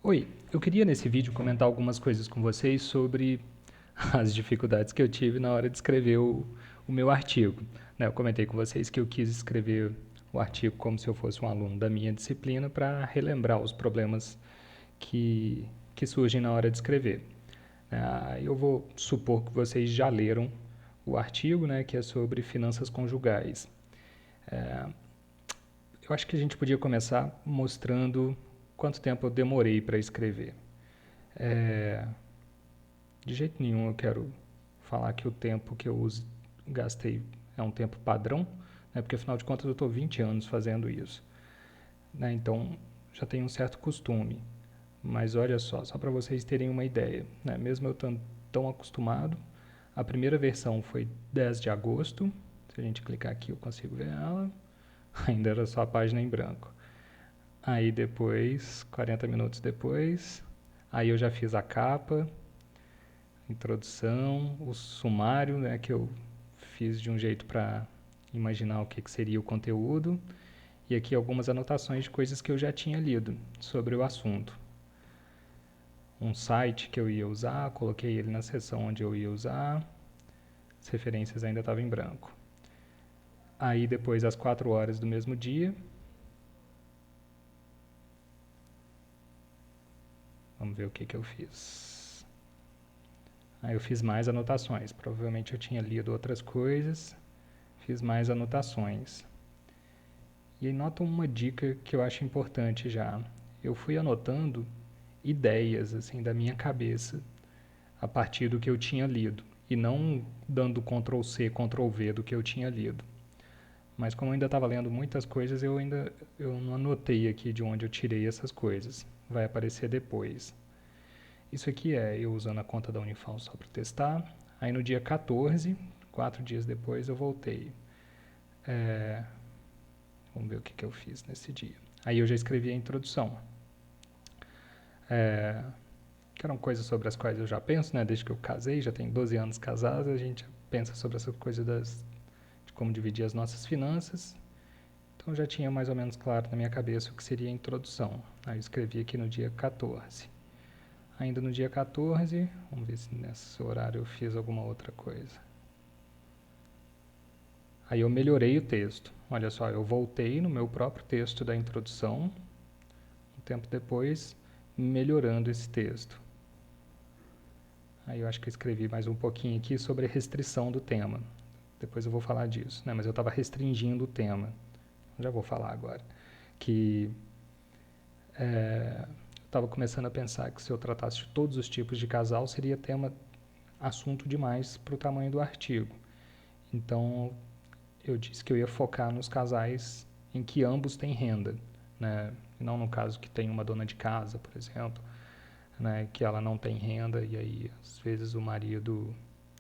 Oi, eu queria nesse vídeo comentar algumas coisas com vocês sobre as dificuldades que eu tive na hora de escrever o meu artigo. Né, eu comentei com vocês que eu quis escrever o artigo como se eu fosse um aluno da minha disciplina para relembrar os problemas que, que surgem na hora de escrever. Eu vou supor que vocês já leram o artigo, né, que é sobre finanças conjugais. Eu acho que a gente podia começar mostrando quanto tempo eu demorei para escrever. É, De jeito nenhum eu quero falar que o tempo que eu gastei é um tempo padrão, né, porque afinal de contas eu estou 20 anos fazendo isso. Né, então já tenho um certo costume. Mas olha só para vocês terem uma ideia. Né, mesmo eu estando tão acostumado, a primeira versão foi 10 de agosto. Se a gente clicar aqui eu consigo ver ela. Ainda era só a página em branco. Aí depois, 40 minutos depois, aí eu já fiz a capa, introdução, o sumário, né, que eu fiz de um jeito para imaginar o que seria o conteúdo, e aqui algumas anotações de coisas que eu já tinha lido sobre o assunto. Um site que eu ia usar, coloquei ele na seção onde eu ia usar, as referências ainda estavam em branco. Aí depois, às 4 horas do mesmo dia, vamos ver o que eu fiz. Aí eu fiz mais anotações, provavelmente eu tinha lido outras coisas, fiz mais anotações. E aí nota uma dica que eu acho importante já. Eu fui anotando ideias assim da minha cabeça a partir do que eu tinha lido e não dando Ctrl C, Ctrl V do que eu tinha lido. Mas como eu ainda estava lendo muitas coisas, eu não anotei aqui de onde eu tirei essas coisas. Vai aparecer depois. Isso aqui é eu usando a conta da Unifal só para testar. Aí no dia 14, 4 dias depois, eu voltei. Vamos ver o que eu fiz nesse dia. Aí eu já escrevi a introdução. É, que eram coisas sobre as quais eu já penso, né? Desde que eu casei, já tenho 12 anos casado, a gente pensa sobre essa coisa de como dividir as nossas finanças. Então já tinha mais ou menos claro na minha cabeça o que seria a introdução. Aí eu escrevi aqui no dia 14. Ainda no dia 14, vamos ver se nesse horário eu fiz alguma outra coisa. Aí eu melhorei o texto. Olha só, eu voltei no meu próprio texto da introdução, um tempo depois, melhorando esse texto. Aí eu acho que eu escrevi mais um pouquinho aqui sobre a restrição do tema. Depois eu vou falar disso, né? Mas eu estava restringindo o tema. Já vou falar agora. Que eu estava começando a pensar que se eu tratasse de todos os tipos de casal, seria assunto demais para o tamanho do artigo. Então eu disse que eu ia focar nos casais em que ambos têm renda, né? Não no caso que tem uma dona de casa, por exemplo, né? Que ela não tem renda e aí às vezes o marido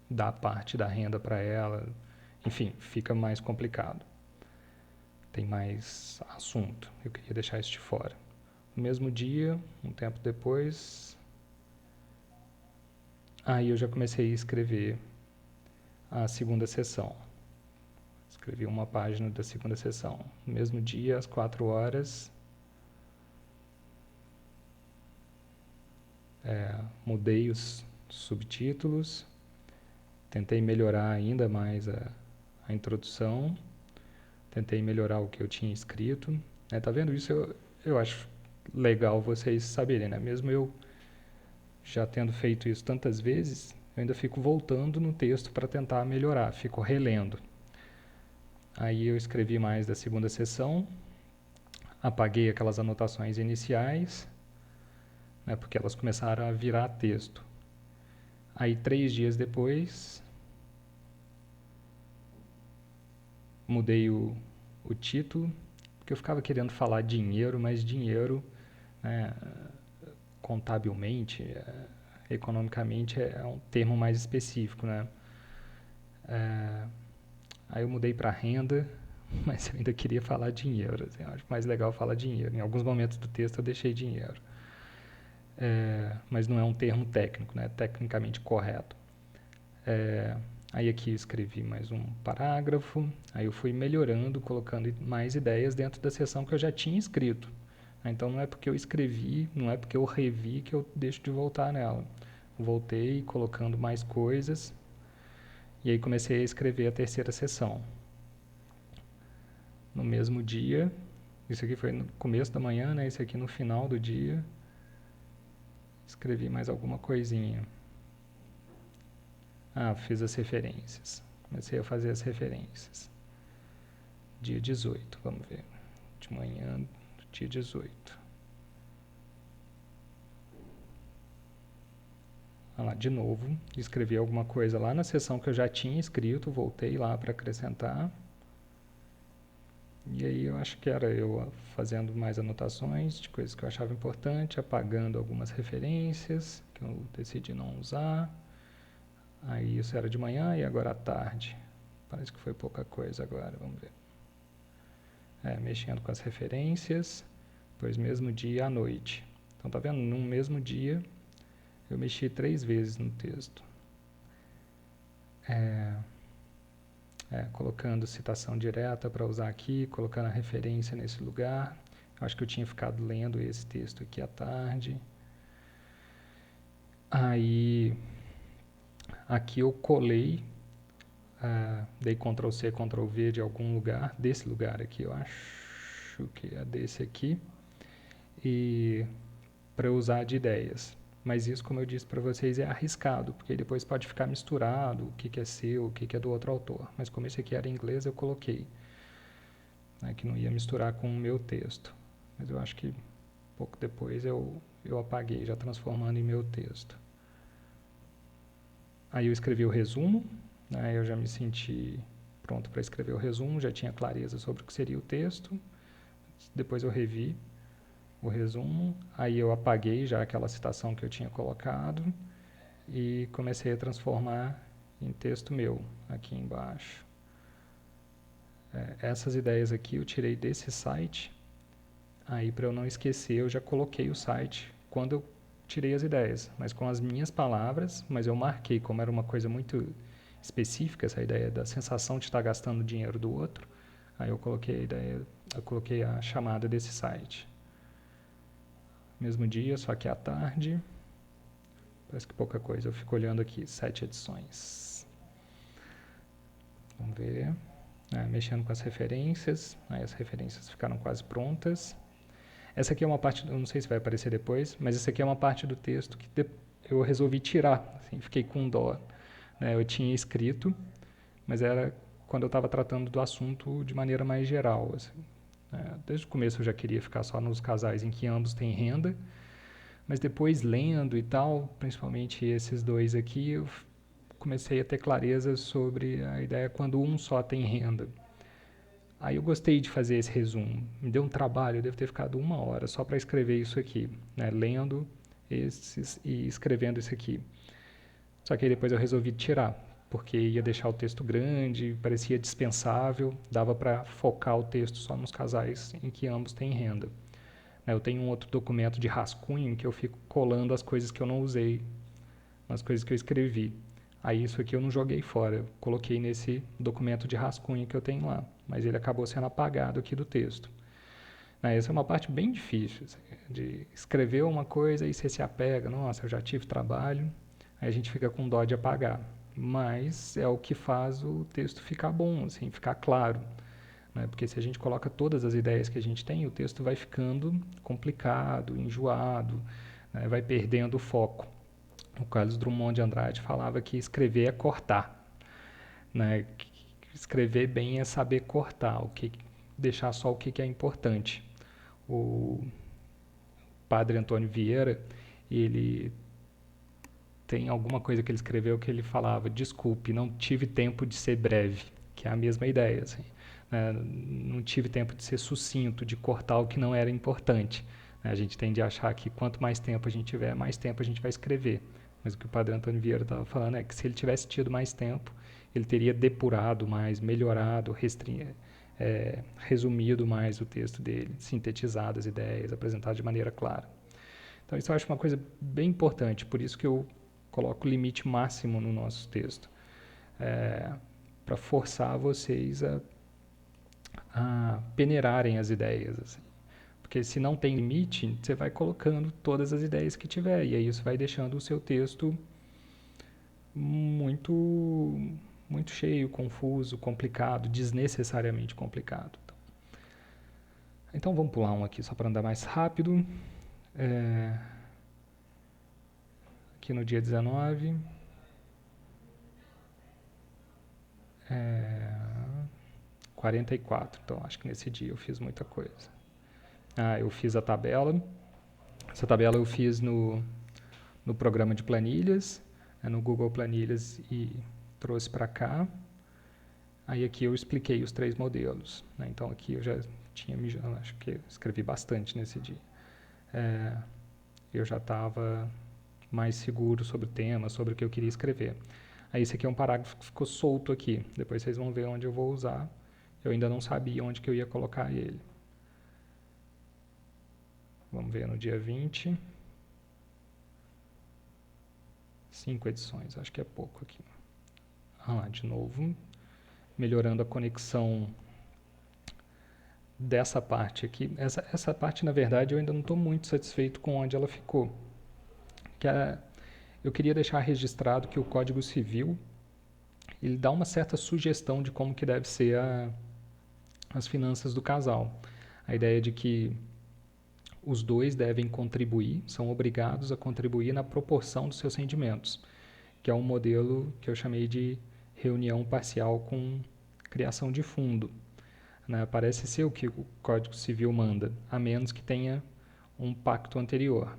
dá parte da renda para ela. Enfim, fica mais complicado. Tem mais assunto. Eu queria deixar isso de fora. No mesmo dia, um tempo depois, aí eu já comecei a escrever a segunda sessão. Escrevi uma página da segunda sessão. No mesmo dia, às 4 horas, mudei os subtítulos, tentei melhorar ainda mais a introdução, tentei melhorar o que eu tinha escrito. Né? Tá vendo isso? Eu acho legal vocês saberem, né? Mesmo eu já tendo feito isso tantas vezes, eu ainda fico voltando no texto para tentar melhorar, fico relendo. Aí eu escrevi mais da segunda sessão, apaguei aquelas anotações iniciais, né, porque elas começaram a virar texto. Aí 3 dias depois, mudei o título, porque eu ficava querendo falar dinheiro, mas dinheiro, né, contabilmente, economicamente, é um termo mais específico, né? Aí eu mudei para renda, mas eu ainda queria falar dinheiro. Assim, eu acho mais legal falar dinheiro. Em alguns momentos do texto eu deixei dinheiro. Mas não é um termo técnico, né? Tecnicamente correto. Aí aqui eu escrevi mais um parágrafo, aí eu fui melhorando, colocando mais ideias dentro da seção que eu já tinha escrito. Então não é porque eu escrevi, não é porque eu revi que eu deixo de voltar nela. Voltei colocando mais coisas e aí comecei a escrever a terceira sessão. No mesmo dia, isso aqui foi no começo da manhã, né? Esse aqui no final do dia, escrevi mais alguma coisinha. Fiz as referências. Comecei a fazer as referências. Dia 18, vamos ver. De manhã, dia 18. Lá, de novo, escrevi alguma coisa lá na seção que eu já tinha escrito, voltei lá para acrescentar. E aí eu acho que era eu fazendo mais anotações de coisas que eu achava importante, apagando algumas referências que eu decidi não usar. Aí isso era de manhã e agora à tarde. Parece que foi pouca coisa agora, vamos ver. Mexendo com as referências, depois mesmo dia à noite. Então tá vendo? No mesmo dia eu mexi 3 vezes no texto. Colocando citação direta para usar aqui, colocando a referência nesse lugar. Eu acho que eu tinha ficado lendo esse texto aqui à tarde. Aí, aqui eu colei, dei Ctrl C, Ctrl V de algum lugar, desse lugar aqui, eu acho que é desse aqui, e para usar de ideias. Mas isso, como eu disse para vocês, é arriscado, porque depois pode ficar misturado o que é seu, o que é do outro autor. Mas como esse aqui era em inglês, eu coloquei, né, que não ia misturar com o meu texto. Mas eu acho que pouco depois eu apaguei, já transformando em meu texto. Aí eu escrevi o resumo, né, eu já me senti pronto para escrever o resumo, já tinha clareza sobre o que seria o texto. Depois eu revi o resumo, aí eu apaguei já aquela citação que eu tinha colocado e comecei a transformar em texto meu, aqui embaixo. Essas ideias aqui eu tirei desse site, aí para eu não esquecer eu já coloquei o site quando eu tirei as ideias, mas com as minhas palavras, mas eu marquei como era uma coisa muito específica, essa ideia da sensação de estar gastando dinheiro do outro, aí eu coloquei a chamada desse site. Mesmo dia, só que à tarde. Parece que pouca coisa. Eu fico olhando aqui, 7 edições. Vamos ver. Mexendo com as referências. Aí as referências ficaram quase prontas. Essa aqui é uma parte, eu não sei se vai aparecer depois, mas essa aqui é uma parte do texto que eu resolvi tirar. Assim, fiquei com dó. Eu tinha escrito, mas era quando eu estava tratando do assunto de maneira mais geral. Assim. Desde o começo eu já queria ficar só nos casais em que ambos têm renda, mas depois lendo e tal, principalmente esses dois aqui, eu comecei a ter clareza sobre a ideia quando um só tem renda. Aí eu gostei de fazer esse resumo. Me deu um trabalho, eu devo ter ficado 1 hora só para escrever isso aqui, né? Lendo esses e escrevendo isso aqui. Só que aí depois eu resolvi tirar, porque ia deixar o texto grande, parecia dispensável, dava para focar o texto só nos casais em que ambos têm renda. Eu tenho um outro documento de rascunho em que eu fico colando as coisas que eu não usei, nas coisas que eu escrevi. Aí isso aqui eu não joguei fora, eu coloquei nesse documento de rascunho que eu tenho lá, mas ele acabou sendo apagado aqui do texto. Essa é uma parte bem difícil, assim, de escrever uma coisa e você se apega, nossa, eu já tive trabalho, aí a gente fica com dó de apagar. Mas é o que faz o texto ficar bom, assim, ficar claro. Porque se a gente coloca todas as ideias que a gente tem, o texto vai ficando complicado, enjoado, vai perdendo o foco. O Carlos Drummond de Andrade falava que escrever é cortar. Escrever bem é saber cortar, deixar só o que é importante. O padre Antônio Vieira, ele tem alguma coisa que ele escreveu que ele falava, desculpe, não tive tempo de ser breve, que é a mesma ideia, assim. Não tive tempo de ser sucinto, de cortar o que não era importante. A gente tende a achar que quanto mais tempo a gente tiver, mais tempo a gente vai escrever. Mas o que o padre Antônio Vieira estava falando é que se ele tivesse tido mais tempo, ele teria depurado mais, melhorado, resumido mais o texto dele, sintetizado as ideias, apresentado de maneira clara. Então isso eu acho uma coisa bem importante, por isso que eu coloco o limite máximo no nosso texto, para forçar vocês a peneirarem as ideias, assim. Porque se não tem limite, você vai colocando todas as ideias que tiver, e aí isso vai deixando o seu texto muito, muito cheio, confuso, complicado, desnecessariamente complicado. Então vamos pular um aqui só para andar mais rápido. Aqui no dia 19. 44, então acho que nesse dia eu fiz muita coisa. Eu fiz a tabela. Essa tabela eu fiz no programa de planilhas, no Google Planilhas, e trouxe para cá. Aí aqui eu expliquei os 3 modelos. Então aqui eu já tinha, acho que escrevi bastante nesse dia. Eu já estava mais seguro sobre o tema, sobre o que eu queria escrever. Aí esse aqui é um parágrafo que ficou solto aqui. Depois vocês vão ver onde eu vou usar. Eu ainda não sabia onde que eu ia colocar ele. Vamos ver no dia 20. 5 edições, acho que é pouco aqui. De novo, melhorando a conexão dessa parte aqui. Essa parte, na verdade, eu ainda não estou muito satisfeito com onde ela ficou. Eu queria deixar registrado que o Código Civil ele dá uma certa sugestão de como que deve ser as finanças do casal. A ideia de que os dois devem contribuir, são obrigados a contribuir na proporção dos seus rendimentos, que é um modelo que eu chamei de reunião parcial com criação de fundo. Parece ser o que o Código Civil manda, a menos que tenha um pacto anterior.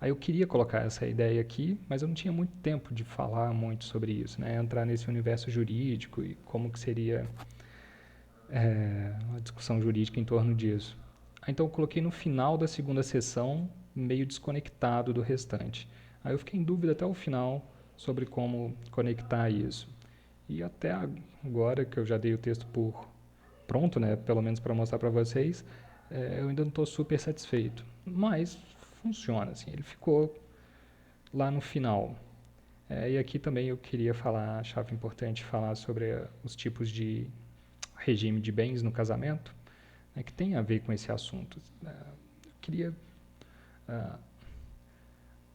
Aí eu queria colocar essa ideia aqui, mas eu não tinha muito tempo de falar muito sobre isso, entrar nesse universo jurídico e como que seria uma discussão jurídica em torno disso. Então eu coloquei no final da segunda sessão, meio desconectado do restante. Aí eu fiquei em dúvida até o final sobre como conectar isso. E até agora, que eu já dei o texto por pronto, pelo menos para mostrar para vocês, eu ainda não estou super satisfeito. Mas funciona, assim, ele ficou lá no final. E aqui também eu queria achava importante falar sobre os tipos de regime de bens no casamento, que tem a ver com esse assunto. Eu queria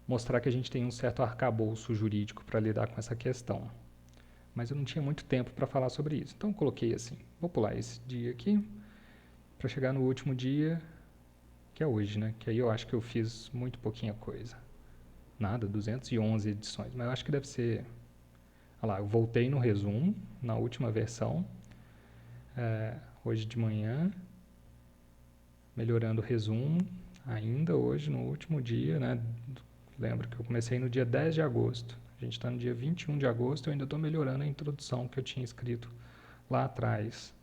mostrar que a gente tem um certo arcabouço jurídico para lidar com essa questão. Mas eu não tinha muito tempo para falar sobre isso. Então eu coloquei assim, vou pular esse dia aqui, para chegar no último dia, que é hoje, que aí eu acho que eu fiz muito pouquinha coisa. Nada, 211 edições, mas eu acho que deve ser... Olha lá, eu voltei no resumo, na última versão, hoje de manhã, melhorando o resumo, ainda hoje, no último dia, lembro que eu comecei no dia 10 de agosto, a gente está no dia 21 de agosto, eu ainda estou melhorando a introdução que eu tinha escrito lá atrás.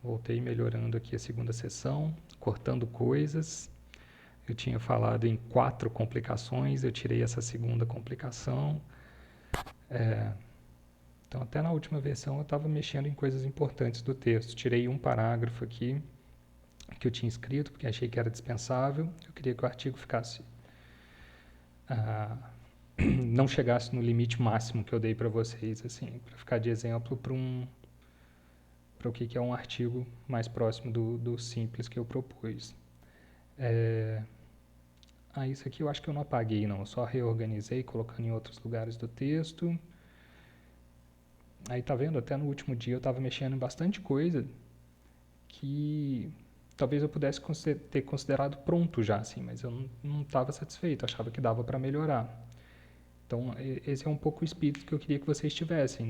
Voltei melhorando aqui a segunda sessão, cortando coisas. Eu tinha falado em 4 complicações, eu tirei essa segunda complicação. Então, até na última versão, eu estava mexendo em coisas importantes do texto. Tirei um parágrafo aqui, que eu tinha escrito, porque achei que era dispensável. Eu queria que o artigo ficasse... não chegasse no limite máximo que eu dei para vocês, assim, para ficar de exemplo para o que é um artigo mais próximo do simples que eu propus. Isso aqui eu acho que eu não apaguei, não. Eu só reorganizei, colocando em outros lugares do texto. Aí tá vendo, até no último dia eu estava mexendo em bastante coisa que talvez eu pudesse ter considerado pronto já, assim, mas eu não estava satisfeito, achava que dava para melhorar. Então, esse é um pouco o espírito que eu queria que vocês tivessem.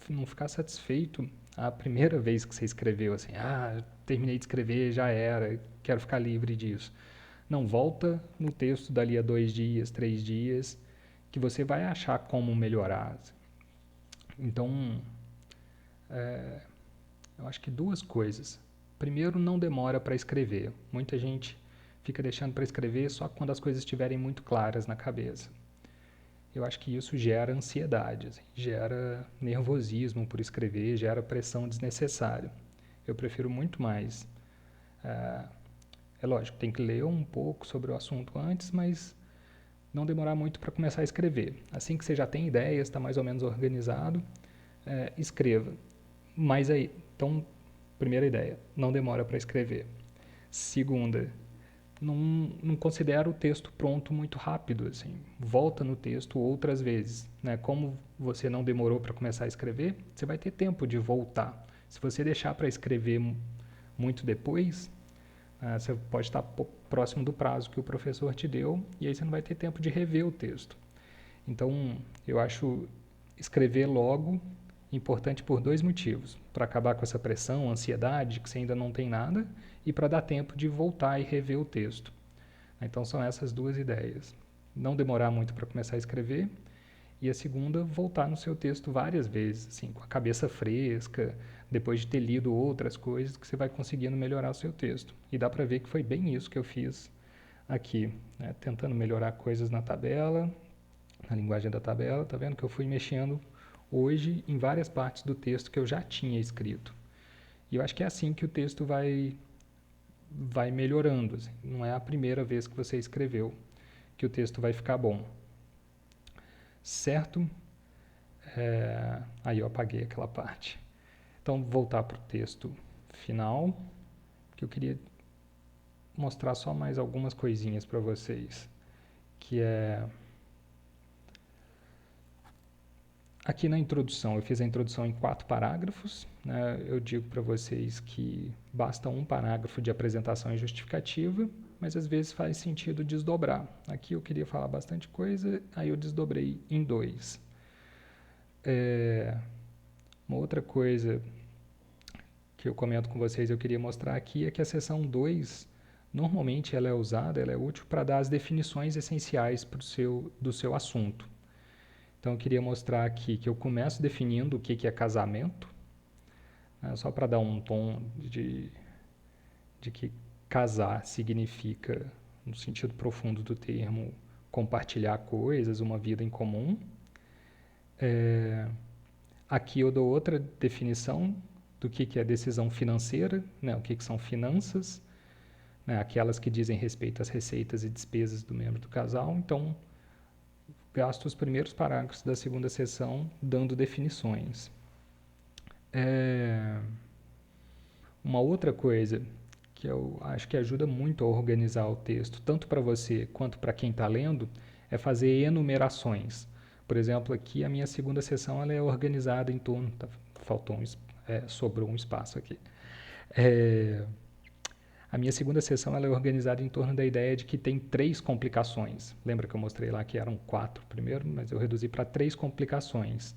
Não ficar satisfeito a primeira vez que você escreveu, assim, terminei de escrever, já era, quero ficar livre disso. Não, volta no texto dali a 2 dias, 3 dias, que você vai achar como melhorar. Então, eu acho que 2 coisas. Primeiro, não demora para escrever. Muita gente fica deixando para escrever só quando as coisas estiverem muito claras na cabeça. Eu acho que isso gera ansiedade, assim, gera nervosismo por escrever, gera pressão desnecessária. Eu prefiro muito mais. É lógico, tem que ler um pouco sobre o assunto antes, mas não demorar muito para começar a escrever. Assim que você já tem ideias, está mais ou menos organizado, escreva. Mas aí, então, primeira ideia, não demora para escrever. Segunda, não considera o texto pronto muito rápido, assim. Volta no texto outras vezes, né? Como você não demorou para começar a escrever, você vai ter tempo de voltar. Se você deixar para escrever muito depois, você pode estar próximo do prazo que o professor te deu e aí você não vai ter tempo de rever o texto. Então, eu acho escrever logo importante por dois motivos: para acabar com essa pressão, ansiedade, que você ainda não tem nada, e para dar tempo de voltar e rever o texto. Então, são essas duas ideias. Não demorar muito para começar a escrever, e a segunda, voltar no seu texto várias vezes, assim, com a cabeça fresca, depois de ter lido outras coisas, que você vai conseguindo melhorar o seu texto. E dá para ver que foi bem isso que eu fiz aqui, né? Tentando melhorar coisas na tabela, na linguagem da tabela. Tá vendo que eu fui mexendo hoje em várias partes do texto que eu já tinha escrito. E eu acho que é assim que o texto vai melhorando. Assim. Não é a primeira vez que você escreveu que o texto vai ficar bom. Certo? Aí eu apaguei aquela parte. Então, voltar para o texto final, que eu queria mostrar só mais algumas coisinhas para vocês, que é aqui na introdução. Eu fiz a introdução em 4 parágrafos, né? Eu digo para vocês que basta um parágrafo de apresentação e justificativa, mas às vezes faz sentido desdobrar. Aqui eu queria falar bastante coisa, aí eu desdobrei em 2. Uma outra coisa que eu comento com vocês, eu queria mostrar aqui, é que a seção 2, normalmente ela é usada, ela é útil para dar as definições essenciais do seu assunto. Então eu queria mostrar aqui que eu começo definindo o que é casamento, né, só para dar um tom de que casar significa, no sentido profundo do termo, compartilhar coisas, uma vida em comum. Aqui eu dou outra definição do que é decisão financeira, né, o que são finanças, né, aquelas que dizem respeito às receitas e despesas do membro do casal. Então, gasto os primeiros parágrafos da segunda seção dando definições. Uma outra coisa que eu acho que ajuda muito a organizar o texto, tanto para você quanto para quem está lendo, é fazer enumerações. Por exemplo, aqui a minha segunda seção ela é organizada em torno... sobrou um espaço aqui. A minha segunda seção ela é organizada em torno da ideia de que tem 3 complicações. Lembra que eu mostrei lá que eram 4 primeiro, mas eu reduzi para 3 complicações.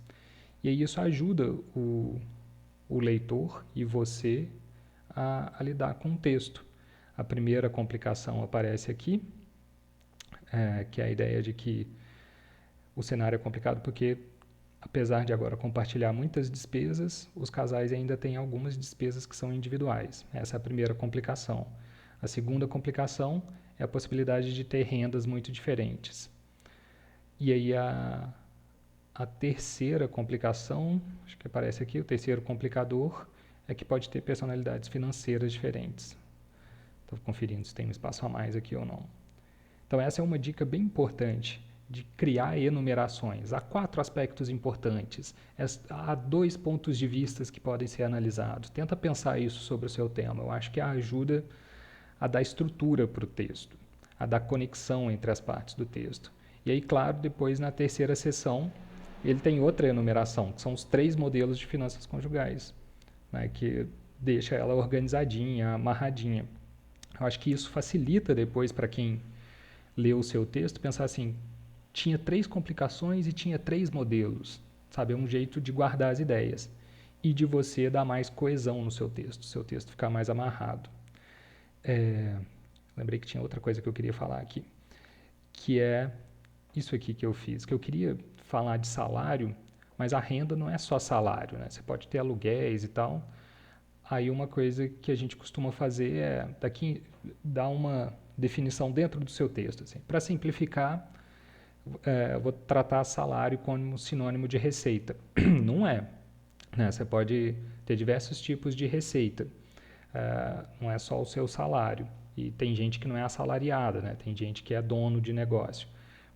E aí isso ajuda o leitor e você a lidar com o texto. A primeira complicação aparece aqui, que é a ideia de que o cenário é complicado porque, apesar de agora compartilhar muitas despesas, os casais ainda têm algumas despesas que são individuais. Essa é a primeira complicação. A segunda complicação é a possibilidade de ter rendas muito diferentes. E aí a terceira complicação, acho que aparece aqui, o terceiro complicador, é que pode ter personalidades financeiras diferentes. Estou conferindo se tem um espaço a mais aqui ou não. Então essa é uma dica bem importante, de criar enumerações. Há 4 aspectos importantes, há 2 pontos de vista que podem ser analisados. Tenta pensar isso sobre o seu tema. Eu acho que ajuda a dar estrutura para o texto, a dar conexão entre as partes do texto. E aí, claro, depois na terceira seção, ele tem outra enumeração, que são os 3 modelos de finanças conjugais, né, que deixa ela organizadinha, amarradinha. Eu acho que isso facilita depois para quem lê o seu texto pensar assim, tinha 3 complicações e tinha 3 modelos, sabe? É um jeito de guardar as ideias e de você dar mais coesão no seu texto ficar mais amarrado. Lembrei que tinha outra coisa que eu queria falar aqui, que é isso aqui que eu fiz, que eu queria falar de salário, mas a renda não é só salário, né? Você pode ter aluguéis e tal. Aí uma coisa que a gente costuma fazer é daqui dar uma definição dentro do seu texto. Assim. Para simplificar, vou tratar salário como sinônimo de receita. Não é. Né? Você pode ter diversos tipos de receita. Não é só o seu salário. E tem gente que não é assalariada, né? Tem gente que é dono de negócio.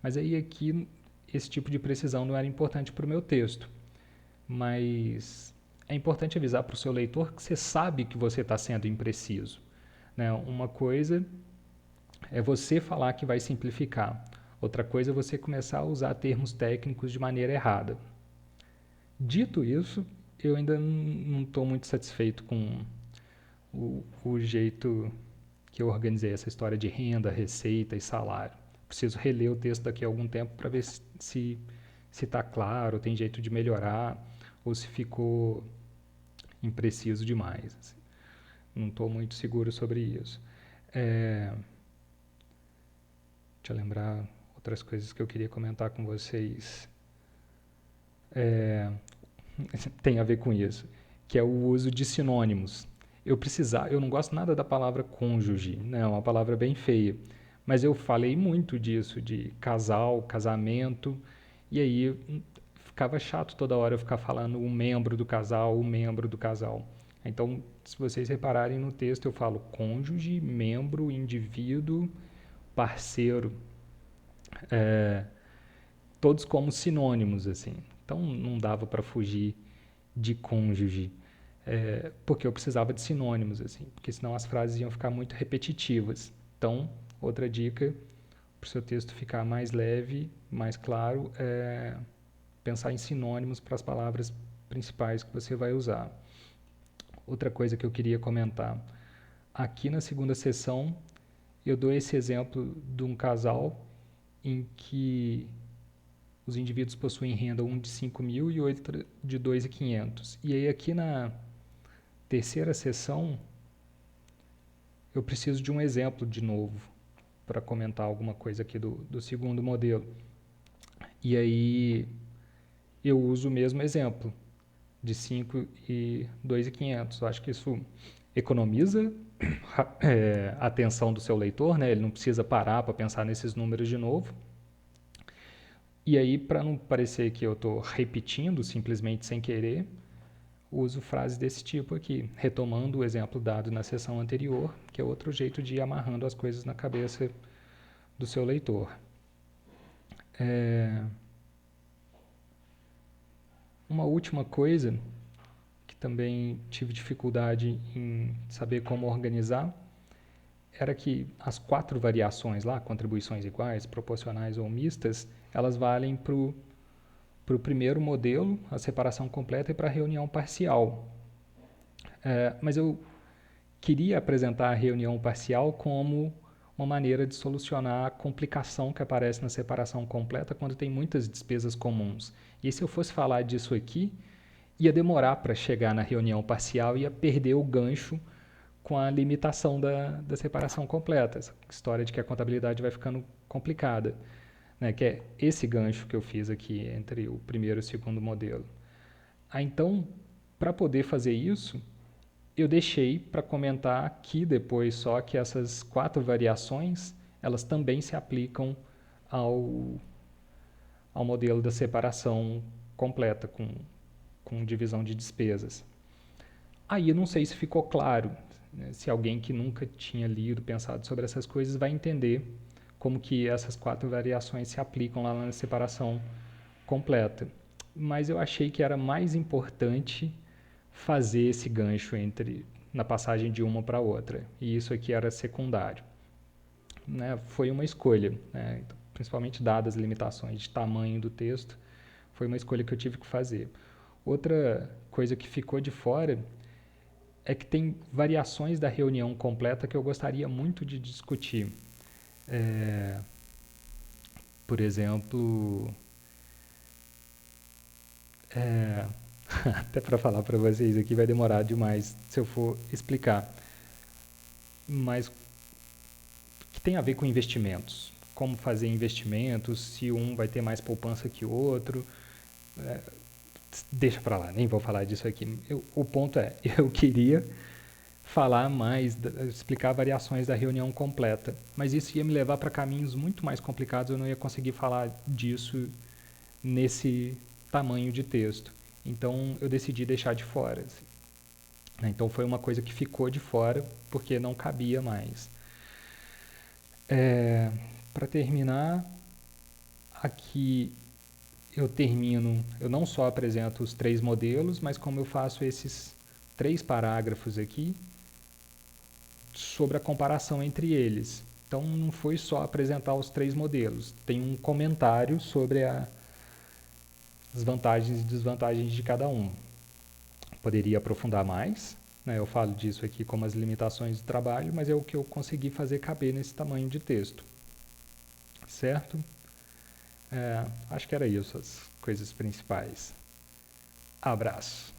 Mas aí aqui, esse tipo de precisão não era importante para o meu texto. Mas é importante avisar para o seu leitor que você sabe que você está sendo impreciso. Né? Uma coisa é você falar que vai simplificar. Outra coisa é você começar a usar termos técnicos de maneira errada. Dito isso, eu ainda não estou muito satisfeito com o jeito que eu organizei essa história de renda, receita e salário. Preciso reler o texto daqui a algum tempo para ver se está claro, tem jeito de melhorar, ou se ficou impreciso demais. Assim. Não estou muito seguro sobre isso. Deixa eu lembrar outras coisas que eu queria comentar com vocês. Tem a ver com isso, que é o uso de sinônimos. Eu não gosto nada da palavra cônjuge, né? É uma palavra bem feia. Mas eu falei muito disso, de casal, casamento, e aí ficava chato toda hora eu ficar falando um membro do casal, um membro do casal. Então, se vocês repararem no texto, eu falo cônjuge, membro, indivíduo, parceiro, todos como sinônimos, assim. Então, não dava para fugir de cônjuge, porque eu precisava de sinônimos, assim, porque senão as frases iam ficar muito repetitivas. Então, outra dica para o seu texto ficar mais leve, mais claro, é pensar em sinônimos para as palavras principais que você vai usar. Outra coisa que eu queria comentar, aqui na segunda sessão eu dou esse exemplo de um casal em que os indivíduos possuem renda, um de 5.000 e outro de 2.500. E aí aqui na terceira sessão eu preciso de um exemplo de novo para comentar alguma coisa aqui do segundo modelo. E aí eu uso o mesmo exemplo de 5 e 2.500. Eu acho que isso economiza a atenção do seu leitor, né? Ele não precisa parar para pensar nesses números de novo. E aí, para não parecer que eu estou repetindo simplesmente sem querer, uso frases desse tipo aqui, retomando o exemplo dado na sessão anterior, que é outro jeito de ir amarrando as coisas na cabeça do seu leitor. Uma última coisa, que também tive dificuldade em saber como organizar, era que as 4 variações lá, contribuições iguais, proporcionais ou mistas, elas valem para o primeiro modelo, a separação completa, e para a reunião parcial. Mas eu queria apresentar a reunião parcial como uma maneira de solucionar a complicação que aparece na separação completa quando tem muitas despesas comuns. E se eu fosse falar disso aqui, ia demorar para chegar na reunião parcial e ia perder o gancho com a limitação da separação completa. Essa história de que a contabilidade vai ficando complicada, né? Que é esse gancho que eu fiz aqui entre o primeiro e o segundo modelo. Então, para poder fazer isso, eu deixei para comentar aqui depois só que essas 4 variações, elas também se aplicam ao modelo da separação completa, com divisão de despesas. Aí eu não sei se ficou claro, né? Se alguém que nunca tinha lido, pensado sobre essas coisas, vai entender como que essas 4 variações se aplicam lá na separação completa. Mas eu achei que era mais importante fazer esse gancho na passagem de uma para outra, e isso aqui era secundário. Né? Foi uma escolha, né? Principalmente dadas as limitações de tamanho do texto, foi uma escolha que eu tive que fazer. Outra coisa que ficou de fora é que tem variações da reunião completa que eu gostaria muito de discutir. Por exemplo, até para falar para vocês aqui vai demorar demais se eu for explicar, mas que tem a ver com investimentos, como fazer investimentos, se um vai ter mais poupança que o outro, deixa para lá, nem vou falar disso aqui. O ponto é, eu queria falar mais, explicar variações da reunião completa, mas isso ia me levar para caminhos muito mais complicados, eu não ia conseguir falar disso nesse tamanho de texto. Então eu decidi deixar de fora. Assim. Então foi uma coisa que ficou de fora porque não cabia mais. Para terminar, aqui eu não só apresento os 3 modelos, mas como eu faço esses 3 parágrafos aqui sobre a comparação entre eles. Então, não foi só apresentar os 3 modelos, tem um comentário sobre as vantagens e desvantagens de cada um. Poderia aprofundar mais, né? Eu falo disso aqui como as limitações do trabalho, mas é o que eu consegui fazer caber nesse tamanho de texto, certo? Acho que era isso, as coisas principais. Abraço.